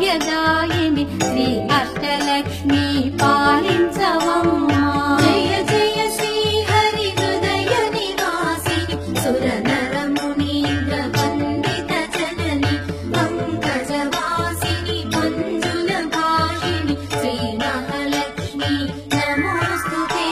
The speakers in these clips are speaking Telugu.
భాగ్యదాయిని శ్రీ అష్టలక్ష్మి పాలించవమ్మా. జయ జయ శ్రీ హరి హృదయ నివాసిని సురనర మునీంద్ర వందిత జనని పంకజవాసిని మంజుల భాషిని శ్రీ మహాలక్ష్మి నమోస్తుతే.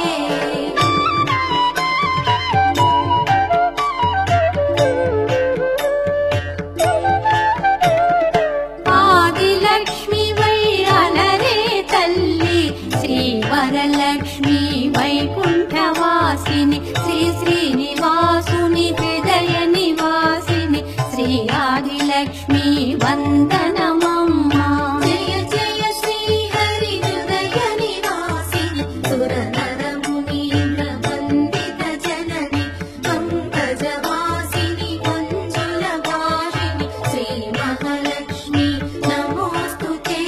ఆదిలక్ష్మి వైరలరే తల్లి శ్రీ వరలక్ష్మి వైకుంఠవాసిని శ్రీ శ్రీనివాసుని హృదయ నివాసిని శ్రీ ఆదిలక్ష్మి వందనమమ్మా. జయ జయ శ్రీ హరి హృదయ నివాసిని సురనర మునీంద్ర వందిత జనని పంకజవాసిని మంజుల భాషిని శ్రీ మహాలక్ష్మి నమోస్తుతే.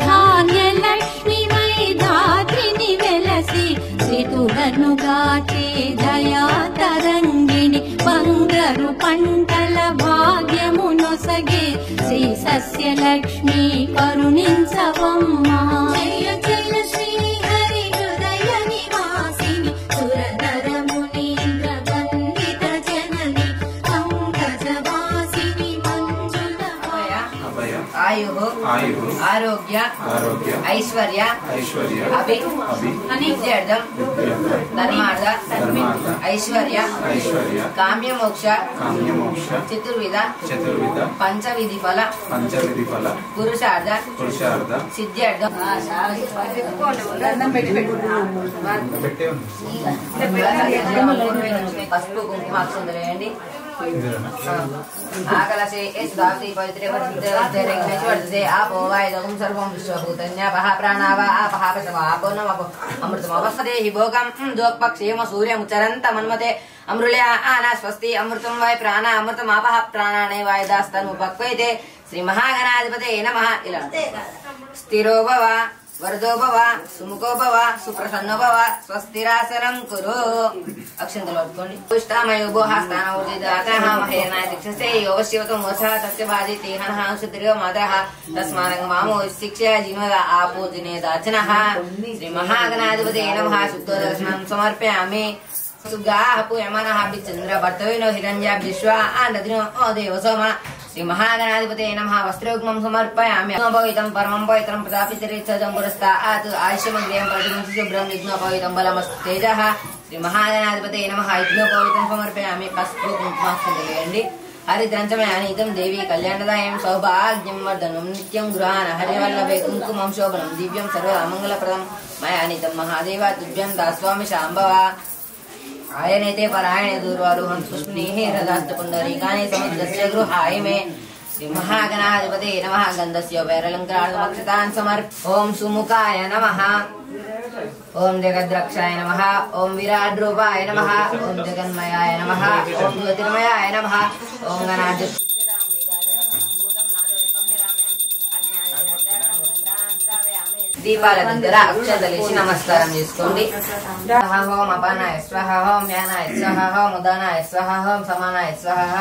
ధాన్యలక్ష్మి వైధాత్రిని వెలసి శ్రీతుడనుగాచే దయా తరంగిణి బంగారు పంటల భాగ్యమునొసగే శ్రీ సస్యలక్ష్మి కరుణించవమ్మా. జయ జయ శ్రీ హరి హృదయ నివాసిని సురనర మునీంద్ర వందిత జనని పంకజవాసిని మంజుల ఆయు ఆరోగ్య ఐశ్వర్య విద్యార్థం ధర్మార్థ ఐశ్వర్య కామ్యమోక్ష చతుర్విధ పంచవిధి ఫల పురుషార్థ సిద్ధ్యార్థం పసుపు కుంకుమాక్షం వేయండి. ఆకలసే సుధాప్తి పవిత్రే వర్ధతే ఆపో వాయుదం సర్వం విశ్వభూతన్యాపః ప్రాణావ ఆపః పశవ ఆపో నమపో అమృతమవస్థదేహి భోగం దోక్పక్షేమ సూర్యముచరంత మన్మతే అమృళ్యా ఆనా స్వస్తి అమృతం వై ప్రాణ అమృతమాపః ప్రాణానే వాయుదాస్తనుపక్వైతే శ్రీ మహాగణాధిపతే నమః. ఇలా స్థిరో భవ వరదో భవ సుముఖో భవ సుప్రసన్నో భవ స్వస్తిరాసనం కురు. అక్షంతలు పట్టుకోండి. శ్రీ మహాగణాధిపతే నమః. శుద్ధ దర్శనం సమర్పయామి. చంద్ర భర్తవినో హిరణ్యాభిశ్వ నదినో దేవ సోమ. శ్రీ మహాగణాధిపతే నమః. వస్త్రోగ్మం సమర్పయామి. పవిత్రం పరమం పవిత్రం ప్రతాపితరేత్సజం పురస్తాత్ ఆయుష్యమగ్రేయం ప్రతిమం శుభ్రం విఘ్నోపవితం బలమస్తు తేజః. శ్రీ మహాగణాధిపతే నమః. యజ్ఞోపవితం సమర్పయామి. పసుపు కుంకుమాక్షం తెలియండి. హరిద్రంచమయానీతం దేవి కళ్యాణదాయం సౌభాగ్యం వర్ధనం నిత్యం గృహాన హరివల్లభే కుంకుమం శోభనం దివ్యం సర్వమంగళప్రదం మయానీతం మహాదేవ తుభ్యం దాస్వామి శాంభవ. ఆయనైతే పరాయణ దూర్వారుహం పుష్పనేహే రథాస్తు పుండరీకాని సముద్రస్య గృహాయ మే. శ్రీ మహాగణాధిపతే నమః. గంధస్య వైరలంకారమక్షతాన్ సమర్ప. ఓం సుముఖాయ నమః. ఓం జగద్రక్షాయ నమః. ఓం విరాడ్రూపాయ నమః. ఓం జగన్మయాయ నమః. ఓం జ్యోతిర్మయాయ నమః. ఓం గణాధి దీపాల దగ్గర అక్షతలేసి నమస్కారం చేసుకోండి. హోం అపానాయ స్వహ. హోం జ్ఞానాయ స్వహ. హోం ఉదానాయ స్వహ. హోం సమానాయ స్వహ.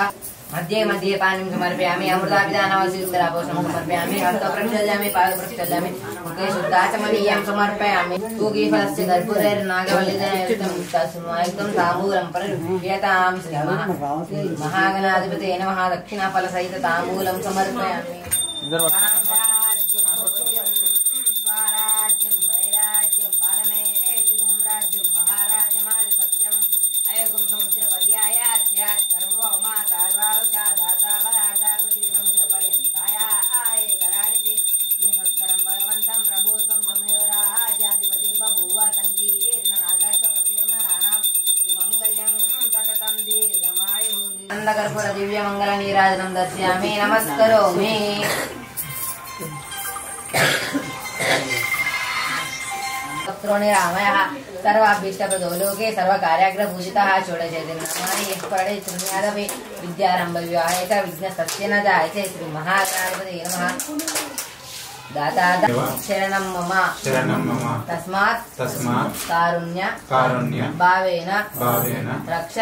మధ్య మధ్య పానీయం సమర్పయామి. అమృతాభిధానవశీకరాపోషణం సమర్పయామి. హస్త ప్రక్షాళయామి. పాద ప్రక్షాళయామి. ముఖే శుద్ధాచమనీయం సమర్పయామి. పూగీఫలస్య కర్పూరైర్నాగవల్లిదయుక్తం తాంబూలం పరిగృహ్యతాం. శ్రీ మహాగణాధిపతే నమః. దక్షిణఫల సహిత తాంబూలం సమర్పయామి. స్వరాజ్యం వైరాజ్యం పాలమే ఏషుగం రాజ్యం మహారాజ్యమాధిపత్యం అయోగం సముద్ర పర్యాయ స్యాత్ సర్వమా సార్వావశా దాతా పరాదా పృథివీ సముద్ర పర్యంతాయ ఆయ కరాళితి జిహ్నోత్తరం బలవంతం ప్రభుత్వం తమేవ రాజ్యాధిపతిర్బభూవ సంకీర్ణ నాగాశ్వకీర్ణ రాణాం మంగళ్యం సతతం దీర్ఘమాయు. నందకర్పూర దివ్య మంగళ నీరాజనం దర్శయామి. నమస్కరోమి. రామయ సర్వాభీష్టప్రదో లోకే సర్వకార్యాగ్రభూషితః షోడశైర్నామాని యః పఠే శృణ్యాదపి విద్యారంభ వివాహేక విఘ్న సత్యేన జాయతే. శ్రీ మహాగణాధిపతే నమః. दाता शरणं मम तस्मात् कारुण्य भावेन रक्ष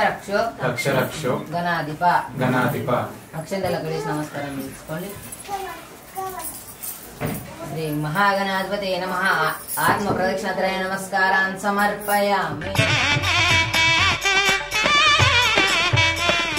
गणाधिप अक्षंतल गणेश नमस्कारं చేసుకోండి శ్రీ మహాగణాధిపతే నమః ఆత్మ ప్రదక్షిణత్రయ నమస్కారాన్ సమర్పయామి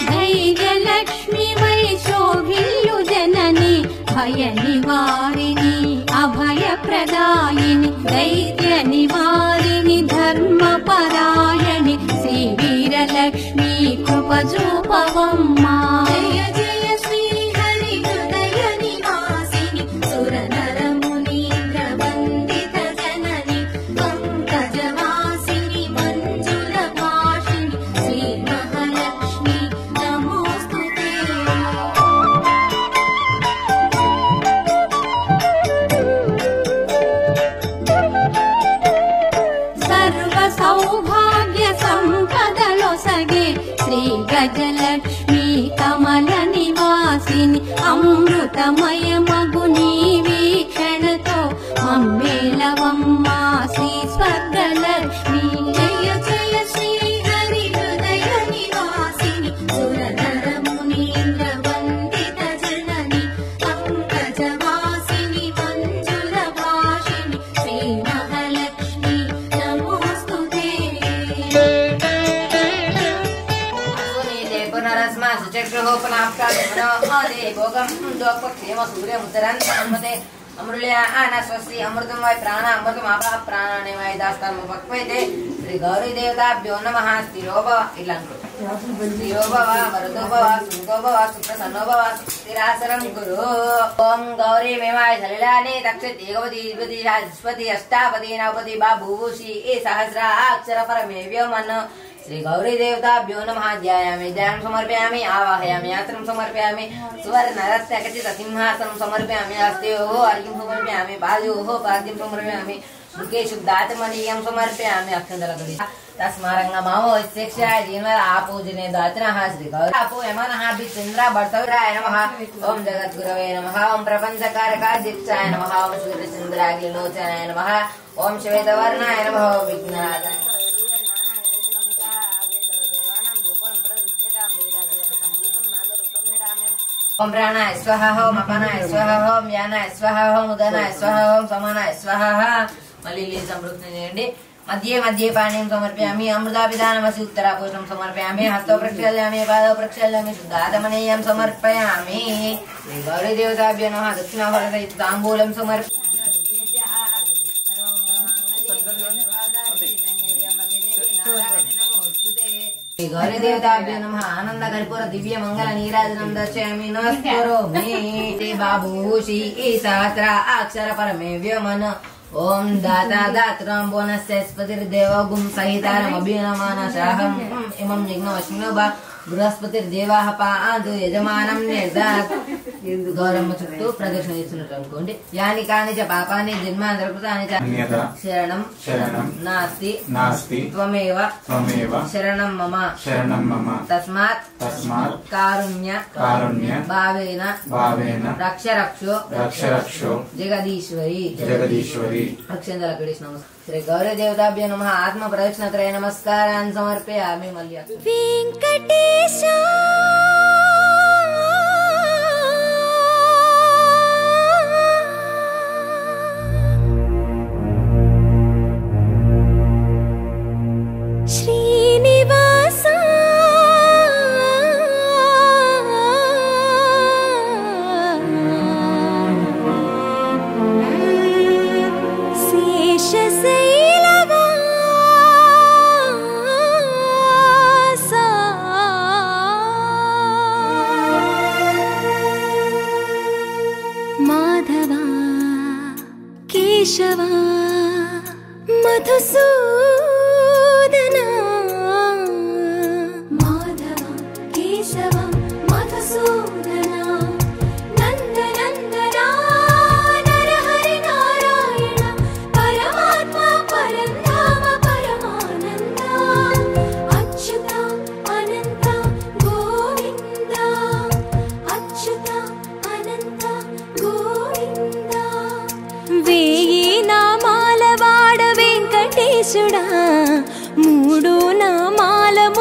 ధైర్యలక్ష్మి వై శోభిల్లు జనని భయ నివారిణి అభయ ప్రదాయిని ధైర్య నివారిణి ధర్మ పరాయణి శ్రీ వీరలక్ష్మి కృప చూపవమ్మా జయ జయ శ్రీ హరి హృదయ నివాసిని సుర నర మునీంద్ర వందిత జనని పంకజవాసిని మంజుల భాషిని శ్రీ మహాలక్ష్మి నమోస్తుతే సర్వ సౌభాగ్య సంపదలొసగే శ్రీ గజలక్ష్మి కమల నివాసిని అమృతమయ మగు నీ వీక్షణతో మమ్మేలవమ్మా శ్రీ స్వర్గలక్ష్మి జయ జయ శ్రీ హరి హృదయ నివాసిని సుర నర మునీంద్ర వందిత జనని పంకజవాసిని మంజుల భాషిని శ్రీ మహాలక్ష్మి నమోస్తుతే సునీతే పునరస్మ సుచక్రహోపనాప్కామనో ఆదే భోగం దోపక్షేమ సూర్యముత్తరంతమతే అమృల్య అనస్వస్తి అమృతం వై ప్రాణ అమృతం ఆపా ప్రాణాన్ని వై దాస్తాము పక్వైతే శ్రీ గౌరీ దేవతాభ్యో నమః స్థిరోభవ ఇలా అనుకో స్థిరోభవ వరదోభవ సుఖోభవ సుప్రసన్నోభవ స్థిరాసనం గురు ఓం గౌరీ మేమాయ సలిలాని దక్షతి ఏకవతి ద్విపతి సరస్వతి అష్టాపతి నవపతి బాభూషి ఏ సహస్రాక్షర పరమేవ్యో మన్ श्री गौरी देवताभ्यो नमः ध्यायामि ध्यानं समर्पयामि आवाहयामि यात्रं समर्पयामि सुवर्णरत्नखचित सिंहासनं समर्पयामि हस्तयोः अर्घ्यं समर्पयामि पादयोः पाद्यं समर्पयामि मुखे शुद्धात्मनीयं समर्पयामि अक्षन्तलगणि तस्मारङ्गमावो शिक्षाय जीवनर आपूजने दातनः श्री गौरी आपो यमनः बिचन्द्र भर्तव्राय नमः ओम जगद्गुरवे नमः ओम प्रपञ्चकारकाध्यक्षाय नमः ओम सूर्यचन्द्राग्निलोचनाय नमः ओम श्वेतवर्णाय नमः विघ्नाय ओम प्राणाय स्वाहा ओम अपानाय स्वाहा ओम यानाय स्वाहा ओम उदानाय स्वाहा ओम समानाय स्वाहा मल्ली संवृत्ति చేయండి मध्ये मध्ये पाणिं समर्पयामि अमृताभिधानमसि उत्तरापोषणं समर्पयामि हस्तौ प्रक्षालयामि पादौ प्रक्षालयामि शुद्धात्मनीयं समर्पयामि श्री गौरी देवताभ्यो नमः दक्षिणाभरत ताम्बूलं समर्पयामि श्री गौरी देवताभ्यो नमः आनंद कर्पूर दिव्य मंगल नीराजनं दर्शयामि नमस्करोमि बाबूषि सहस्र अक्षर परमेव्यो मन ओम दाता दात्रं बोनस्य स्पतिर्देवगुं सहितारमभिनमानशाहम् इमं यज्ञवश्मिनोभा बृहस्पतिर्देवाः पान्तु यजमानं निर्दात् गौरम्म చుట్టూ ప్రదక్షిణ చేస్తున్నట్టు అనుకోండి యాని కాని చ పాపాని జన్మాంతరకృతాని చ శరణం నాస్తి త్వమేవ శరణం మమ తస్మాత్ కారుణ్య భావేన రక్ష జగదీశ్వరి అక్షంతల గణేశ నమస్కారం श्री गौरी देवताभ्यो नमः आत्म प्रदक्षिणत्रय नमस्कारान् समर्पयामि मल्ली वेंकटेश श्रीनिवास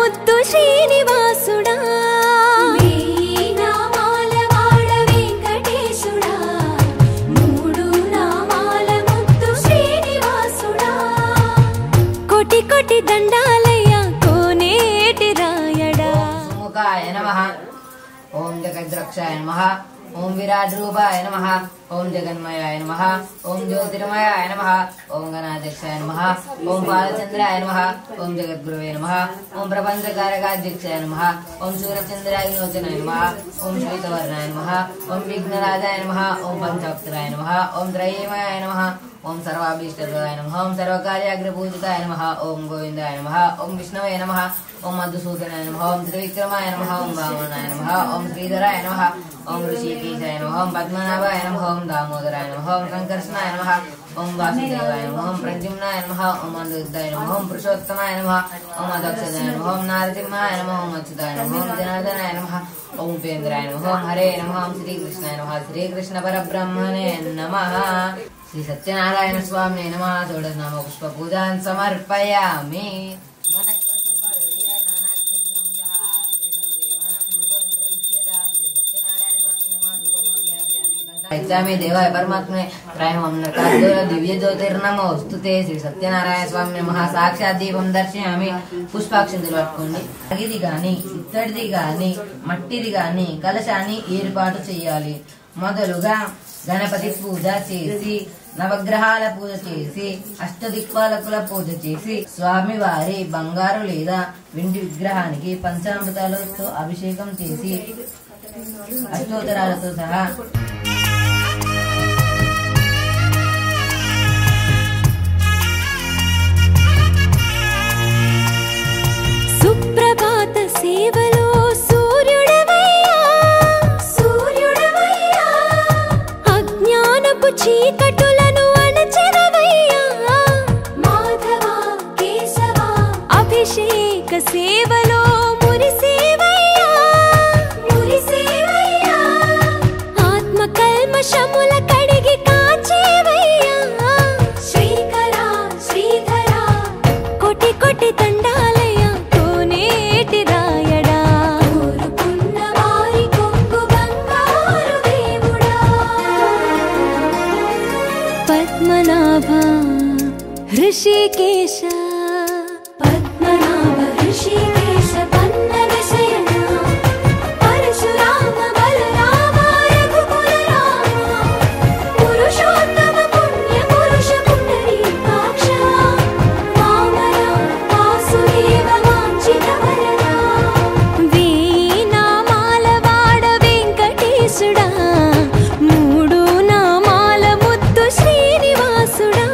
ముద్దు శ్రీనివాసుడా వేయి నామాల వాడ వెంకటేశుడా మూడు నామాల ముద్దు శ్రీనివాసుడా కోటి కోటి దండాలయ్య కోనేటి రాయడా సుముఖాయ నమః ఓం జగద్రక్షాయ నమః ఓం విరాట్ రూపాయ నమః ఓం జగన్మయాయ నమః ఓం జ్యోతిర్మయాయ నమః ఓం గణాధ్యక్షాయ నమః ఓం బాలచంద్రాయ నమః ఓం జగద్గురువే నమః ఓం ప్రపంచకారకాధ్యక్షాయ నమః ఓం సూర్యచంద్రాగ్నిలోచనాయ నమః ఓం శ్వేతవర్ణాయ నమః ఓం విఘ్నరాజాయ నమః ఓం పంచాక్షరాయ నమః ఓం త్రయీమయాయ నమః ఓం సర్వాభీష్టప్రదాయ నమః ఓం సర్వకార్యాగ్రపూజితాయ నమః ఓం గోవిందాయ నమః ఓం విష్ణవే నమః ఓం మధుసూదనాయ నమః ఓం త్రివిక్రమాయ నమః ఓం వామనాయ నమః ఓం శ్రీధరాయ నమః ఓం ఋషికేశాయ నమః ఓం పద్మనాభాయ నమః ఓం దామోదరాయ నమః ఓం సంకర్షణాయ నమః ఓం వాసుదేవాయ నమః ఓం ప్రద్యుమ్నాయ నమః ఓం అనిరుద్ధాయ నమః ఓం పురుషోత్తమాయ నమః ఓం అదక్షదాయ నమః ఓం నారసింహాయ నమః ఓం అచ్యుతాయ నమః ఓం జనార్దనాయ నమః ఓం ఉపేంద్రాయ నమః ఓం హరే నమః ఓం శ్రీకృష్ణాయ నమః శ్రీకృష్ణ పరబ్రహ్మణే నమః శ్రీ సత్యనారాయణ స్వామినే నమః షోడశనామ పుష్ప పూజాన్ సమర్పయామి इच्छामि देवाय परमात्मने त्रायमं नरकासुर दिव्य ज्योतिर्नमोस्तुते श्री సత్యనారాయణ స్వామి నమః సాక్షాత్ దీపం దర్శయామి పుష్పాక్షంతులు పట్టుకోండి అగిది గాని ఇత్తడిది గాని మట్టిది గాని కలశాన్ని ఏర్పాటు చేయాలి మొదలుగా గణపతి పూజ చేసి నవగ్రహాల పూజ చేసి అష్టదిక్పాలకుల పూజ చేసి స్వామివారి బంగారు లేదా వెండి విగ్రహానికి పంచామృతాలతో అభిషేకం చేసి అష్టోత్తరాలతో సహా సుప్రభాత సేవలో సూర్యుడవయ్యా అజ్ఞానపు చీకటులను అణచెదవయ్యా మాధవ కేశవ అభిషేక సేవలో మురిసేవయ్యా ఆత్మ కల్మషముల కడిగి కాచేవయ్యా శ్రీకర శ్రీధర కోటి కోటి దండాలయ్య కోనేటి రాయడా కోరుకున్న వారి కొంగు బంగారు దేవుడా పద్మనాభ హృషికేశ పద్మనాభ హృషికేశ పన్నగ శయన పరశురామ బలరామ రఘుకుల రామ పురుషోత్తమ పుణ్య పురుష పుండరీకాక్ష వామన వాసుదేవ వాంఛిత వరదా వేయి నామాల వాడ వెంకటేశుడా మూడు నామాల ముద్దు శ్రీనివాసుడా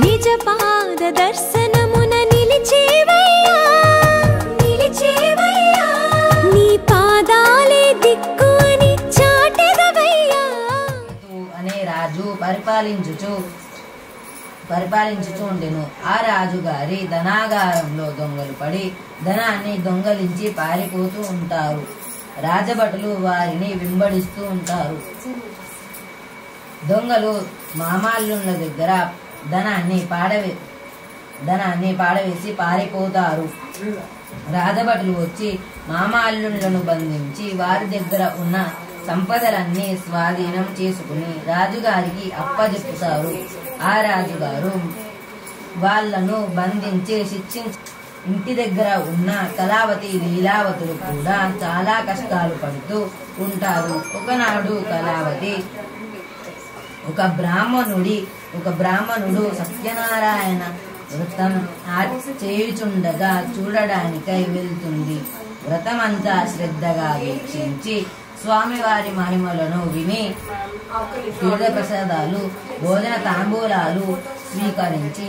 నిజ పాద దర్శనమున నిలిచేవయ్యా నీ పాదాలే దిక్కు అని చాటెదవయ్యా అనే రాజు పరిపాలించుచు ఉండెను. ఆ రాజు గారి ధనాగారంలో దొంగలు పడి ధనాన్ని దొంగలించి పారిపోతూ ఉంటారు. రాజభటులు వారిని వెంబడిస్తూ ఉంటారు. దొంగలు మామాళ్ళున్న దగ్గర ధనాన్ని పాడవేసి పారిపోతారు. రాజభటులు వచ్చి మామాళ్ళులను బంధించి వారి దగ్గర ఉన్న సంపదలన్నీ స్వాధీనం చేసుకుని రాజుగారికి అప్పజెప్పుతారు. ఆ రాజుగారు వాళ్లను బంధించి శిక్షించి ఇంటి దగ్గర ఉన్న కళావతి లీలావతులు కూడా చాలా కష్టాలు పడుతూ ఉంటారు. ఒకనాడు కళావతి ఒక బ్రాహ్మణుడు సత్యనారాయణ వ్రతం చేయుచుండగా చూడడానికై వెళ్తుంది. వ్రతమంతా శ్రద్ధగా వీక్షించి స్వామివారి మహిమలను విని తీర్థప్రసాదాలు భోజన తాంబూలాలు స్వీకరించి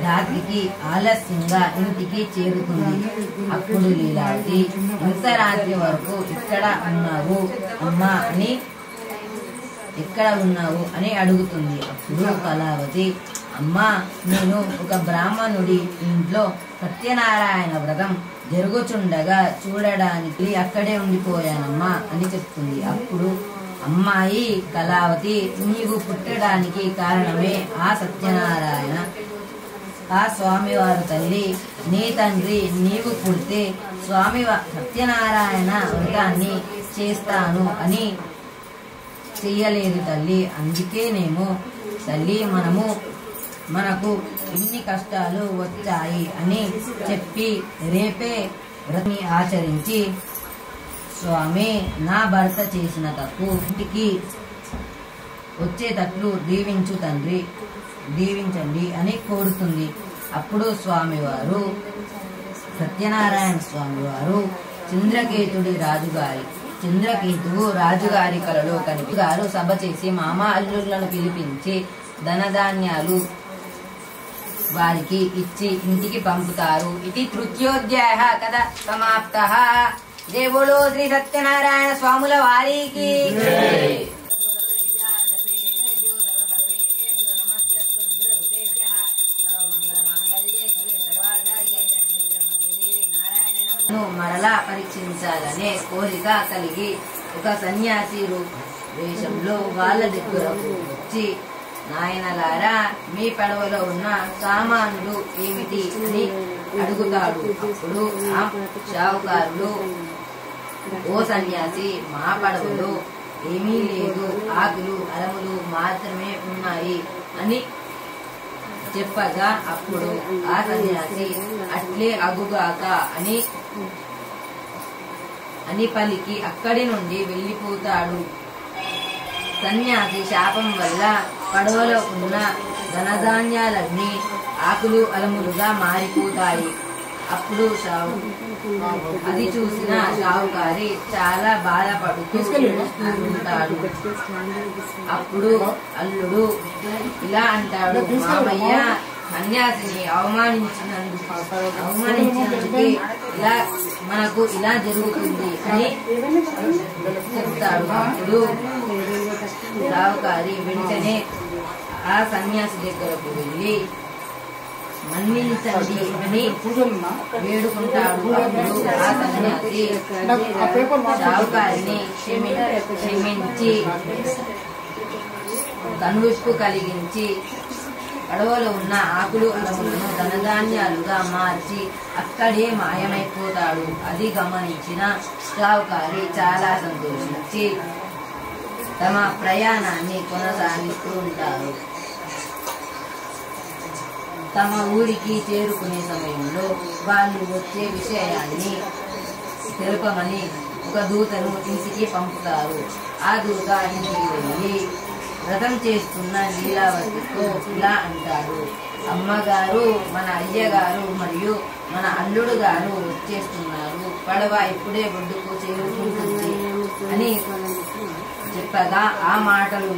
రాత్రికి ఆలస్యంగా ఇంటికి చేరుతుంది. అప్పుడు లీలావతి, ఇంత రాత్రి వరకు ఎక్కడ ఉన్నావు అని అడుగుతుంది. అప్పుడు కళావతి, అమ్మా, నేను ఒక బ్రాహ్మణుడి ఇంట్లో సత్యనారాయణ వ్రతం జరుగుచుండగా చూడడానికి అక్కడే ఉండిపోయానమ్మా అని చెప్తుంది. అప్పుడు అమ్మాయి కళావతి, నీవు పుట్టడానికి కారణమే ఆ సత్యనారాయణ, ఆ స్వామివారు తల్లి, నీ తండ్రి నీవు పుడితే సత్యనారాయణ వ్రతాన్ని చేస్తాను అని చెయ్యలేదు తల్లి. అందుకేనేమో తల్లి మనకు ఇన్ని కష్టాలు వచ్చాయి అని చెప్పి రేపే వ్రతాన్ని ఆచరించి స్వామి నా భర్త చేసిన తప్పు ఇంటికి వచ్చేటట్లు దీవించు తండ్రి, దీవించండి అని కోరుతుంది. అప్పుడు స్వామివారు సత్యనారాయణ స్వామివారు చంద్రకేతువు రాజుగారి కలలో కనిపిగారు సభ చేసి మామ అల్లుళ్లను పిలిపించి ధనధాన్యాలు వారికి ఇచ్చి ఇంటికి పంపుతారు. ఇది తృతీయోధ్యాయ కథ సమాప్త. జై బోలో శ్రీ సత్యనారాయణ స్వాముల వారికి. మరలా పరీక్షించాలనే కోరిక కలిగి ఒక సన్యాసి వేషంలో వాళ్ళ దగ్గరకు వచ్చి, నాయనలారా మీ పడవలో ఉన్న సామాన్లు ఏమిటి అని అడుగుతాడు. అప్పుడు ఆ షావుకారులు, ఓ సన్యాసి, మా పడవలో ఏమీ లేదు, ఆకులు అలములు మాత్రమే ఉన్నాయి అని చెప్పగా అప్పుడు ఆ సన్యాసి అట్లే అగుగాక అని పలికి అక్కడి నుండి వెళ్ళిపోతాడు. సన్యాసి శాపం వల్ల పడవలో ఉన్న ధనధాన్యాలన్నీ ఆకులు అలములుగా మారిపోతాయి. అప్పుడు అది చూసిన షావుకారి చాలా బాధపడుతూ ఉంటాడు. అప్పుడు అల్లుడు ఇలా అంటాడు, మామయ్య సన్యాసిని అవమానించినందుకే మనకు ఇలా జరుగుతుంది అని చెప్తాడు. అప్పుడు షావుకారి వెంటనే ఆ సన్యాసి దగ్గరకు వెళ్ళి మన్నించండి అని వేడుకుంటాడు. అప్పుడు ఆ సన్యాసి షావుకారిని క్షమించి కనువిప్పు కలిగించి పడవలో ఉన్న ఆకులు అలములను ధనధాన్యాలుగా మార్చి అక్కడే మాయమైపోతాడు. అది గమనించిన షావుకారి చాలా సంతోషించి తమ ప్రయాణాన్ని కొనసాగిస్తూ ఉంటారు. తమ ఊరికి చేరుకునే సమయంలో వాళ్ళు వచ్చే విషయాన్ని తెలుపమని ఒక దూతను ఇంటికి పంపుతారు. ఆ దూత ఇంటికి వెళ్ళి వ్రతం చేస్తున్న లీలావతితో ఇలా అంటాడు, అమ్మగారు, మన అయ్యగారు మరియు మన అల్లుడు గారు వచ్చేస్తున్నారు, పడవ ఇప్పుడే ఒడ్డుకు చేరుకుంటుంది అని చెప్పగా ఆ మాటలు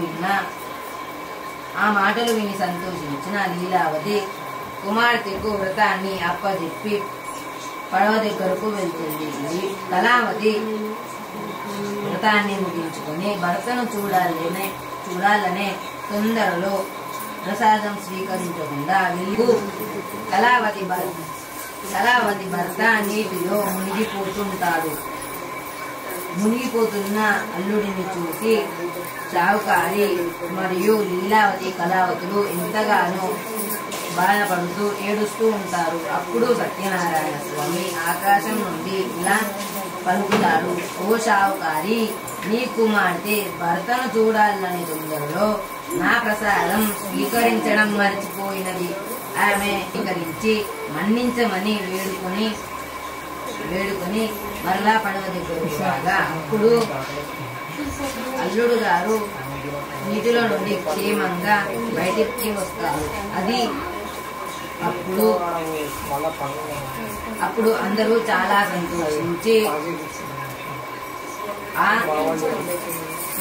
విని సంతోషించిన లీలావతి కుమార్తెకు వ్రతాన్ని అప్పచెప్పి పడవ దగ్గరకు వెళ్తుంది. కళావతి వ్రతాన్ని ముగించుకొని భర్తను చూడాలనే తొందరలో ప్రసాదం స్వీకరించకుండా వెళ్ళి కళావతి భర్త నీటిలో మునిగిపోతుంటాడు. మునిగిపోతున్న అల్లుడిని చూసి షావుకారి మరియు లీలావతి కళావతులు ఎంతగానో బాధపడుతూ ఏడుస్తూ ఉంటారు. అప్పుడు సత్యనారాయణ స్వామి ఆకాశం నుండి ఇలా పలుకుతాడు, ఓ షావుకారి, నీ కుమార్తె భర్తను చూడాలని తొందరలో నా ప్రసాదం స్వీకరించడం మర్చిపోయినది. ఆమె స్వీకరించి మన్నించమని వేడుకొని మరలా పడవ దగ్గరకు రాగా అప్పుడు అల్లుడు గారు నీటిలో నుండి క్షేమంగా బయటికి వస్తారు. అప్పుడు అందరూ చాలా సంతోషించి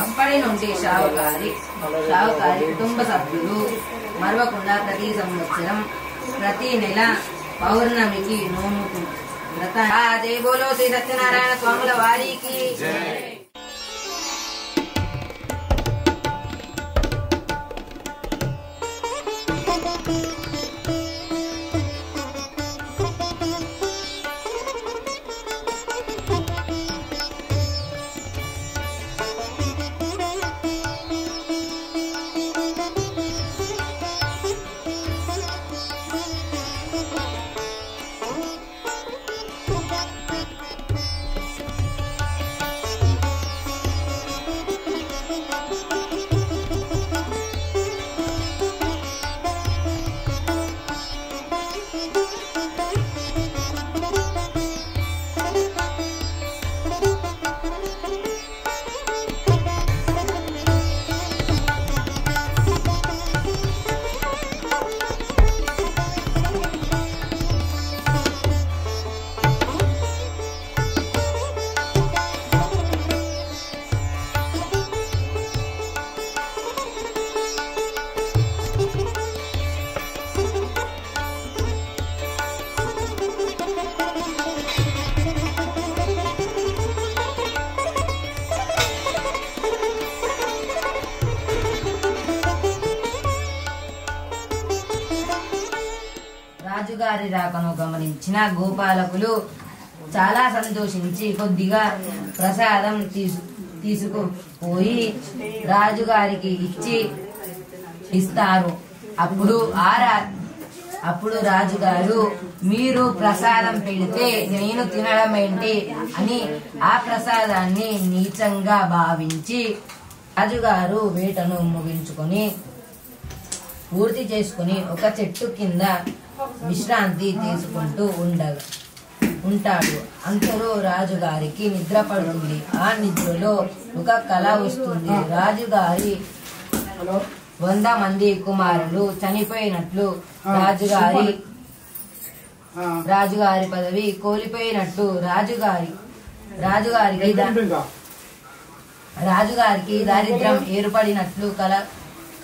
అప్పటి నుండి షావుకారి కుటుంబ సభ్యులు మరవకుండా ప్రతి సంవత్సరం ప్రతి నెల పౌర్ణమికి నోముకు వ్రతాన్ని. జై బోలో శ్రీ సత్యనారాయణ స్వాముల వారికి. రాజుగారి రాకను గమనించిన గోపాలకులు చాలా సంతోషించి కొద్దిగా ప్రసాదం తీసుకుపోయి రాజుగారికి ఇస్తారు. అప్పుడు రాజుగారు, మీరు ప్రసాదం పెడితే నేను తినడం ఏంటి అని ఆ ప్రసాదాన్ని నీచంగా భావించి రాజుగారు వేటను ముగించుకొని పూర్తి చేసుకుని ఒక చెట్టు కింద విశ్రాంతి తీసుకుంటూ ఉంటాడు. అంతలో రాజుగారికి నిద్ర పడుతుంది. ఆ నిద్రలో ఒక కల వస్తుంది. రాజుగారి 100 మంది కుమారులు చనిపోయినట్లు, రాజుగారి పదవి కోల్పోయినట్టు, రాజుగారికి దారిద్ర్యం ఏర్పడినట్లు కల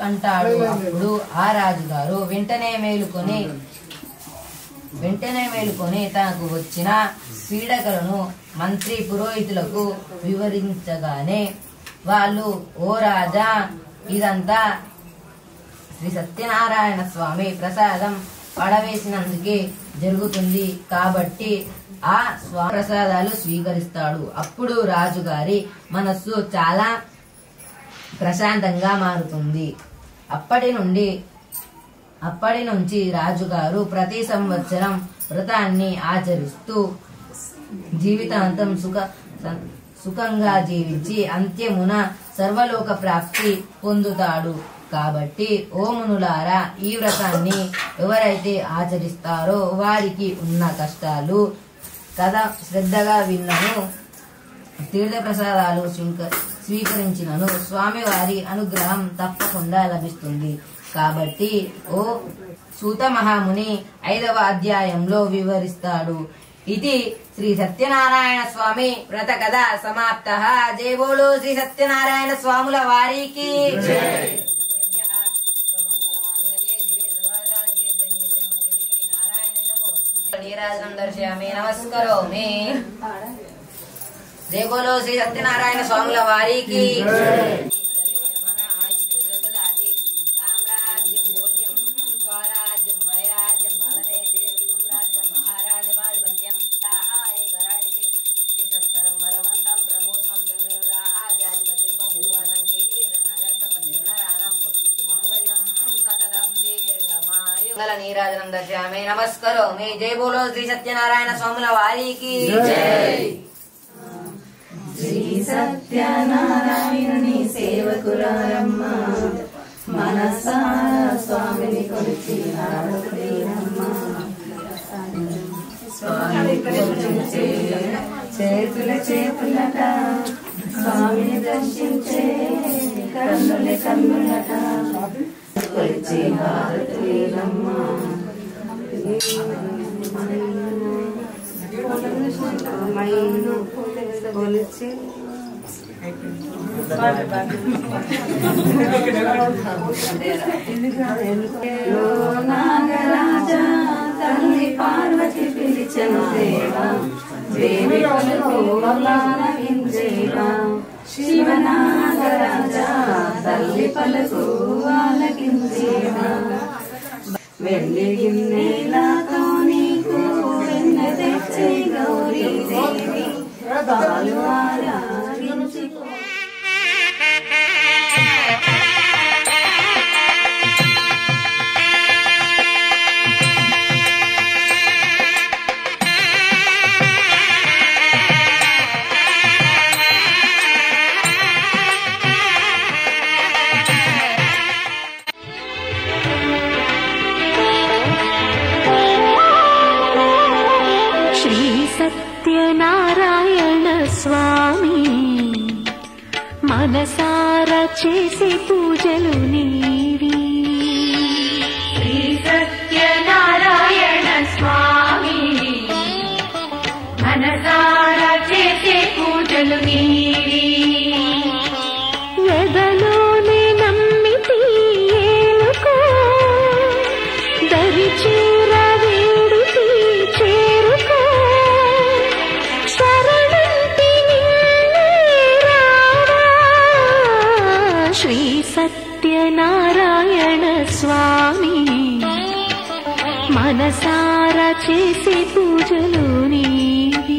కంటాడు. అప్పుడు ఆ రాజుగారు వెంటనే మేలుకొని తనకు వచ్చిన పీడకలను మంత్రి పురోహితులకు వివరించగానే వాళ్ళు, ఓ రాజా, ఇదంతా శ్రీ సత్యనారాయణ స్వామి ప్రసాదం పడవేసినందుకే జరుగుతుంది కాబట్టి ఆ స్వామి ప్రసాదాలు స్వీకరిస్తాడు. అప్పుడు రాజుగారి మనస్సు చాలా ప్రశాంతంగా మారుతుంది. అప్పటి నుంచి రాజుగారు ప్రతి సంవత్సరం వ్రతాన్ని ఆచరిస్తూ జీవితాంతం సుఖంగా జీవించి అంత్యమున సర్వలోక ప్రాప్తి పొందుతాడు. కాబట్టి ఓ మునులారా, ఈ వ్రతాన్ని ఎవరైతే ఆచరిస్తారో వారికి ఉన్న కష్టాలు కథ శ్రద్ధగా విన్నను, తీర్థప్రసాదాలు స్వీకరించినను స్వామివారి అనుగ్రహం తప్పకుండా లభిస్తుంది. కాబట్టి ఓ సూత మహాముని 5వ అధ్యాయంలో వివరిస్తాడు. ఇది శ్రీ సత్యనారాయణ స్వామి వ్రత కథ సమాప్త. జై బోలో శ్రీ సత్యనారాయణ స్వాముల వారికి. నీరాజనం దర్శయామి, నమస్కరోమి. జై బోలో శ్రీ సత్యనారాయణ స్వాముల వారికి. నీరాజనం దర్శయామి, నమస్కరోమి. జై బోలో శ్రీ సత్యనారాయణ స్వాముల వారికి. శ్రీ సత్యనారాయణుని సేవకురారమ్మ, మనసారా స్వామిని కొలిచి ఆడకుడేనమ్మ. స్వామిని కొలిచే చేతులట, స్వామిని దర్శించే కన్నులట, కొలిచి ఆడకుడేనమ్మ. కొలిచి నాగరాజా తల్లి పార్వతి పిలిచెను దేవా, దేవి పలుకువలాలకించేవా. శివనాగరాజా తల్లి పలుకు ఆలకించేవా. వెండి గిన్నెలతో నీకు వెన్న తెచ్చే గౌరీ దేవి, పాలు ఆరాధించుకో. సత్యనారాయణ స్వామి మనసారా చేసే పూజలు నీవి. శ్రీ సత్యనారాయణ స్వామి మనసారా చేసే పూజలు నీవి. ఎదలోనే నమ్మితి ఏలుకో, దరి చేర వేడితి చేరుకో. శ్రీ సత్యనారాయణ స్వామి మనసా మనసారా చేసే పూజలు నీవి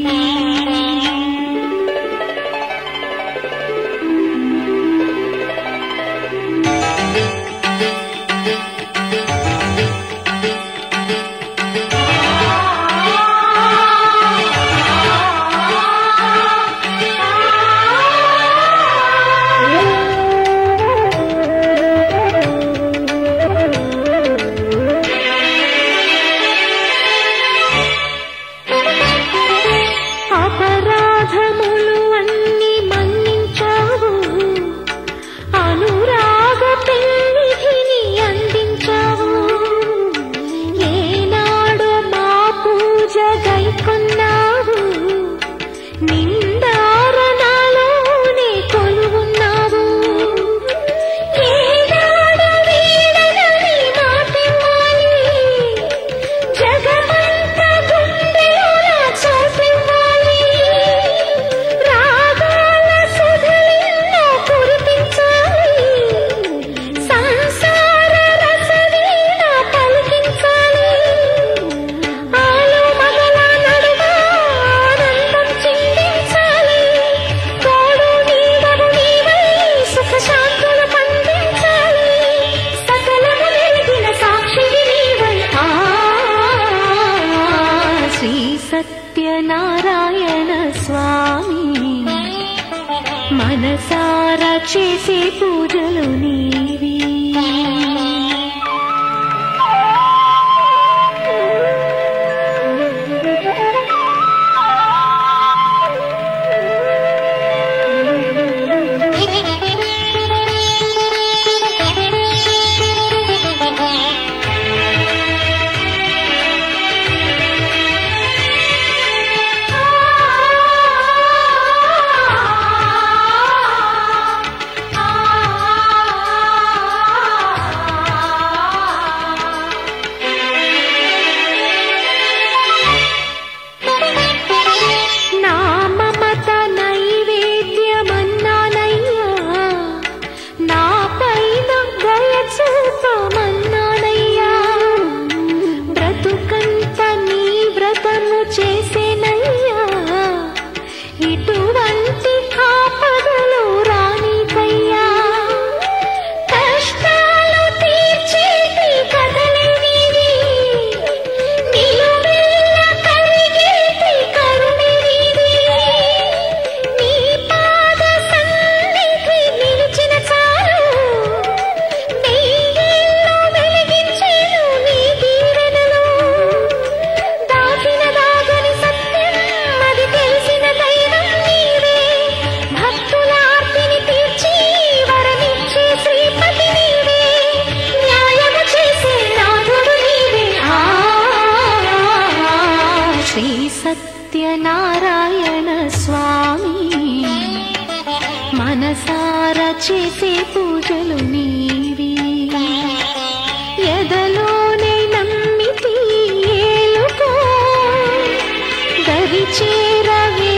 సత్యనారాయణ స్వామి మనసారా చేసే పూజలు నీవి సత్యనారాయణ స్వామి మనసారా చేసే పూజలు నీవి ఎదలోనే నమ్మితి ఏలుకో దరి చేరవే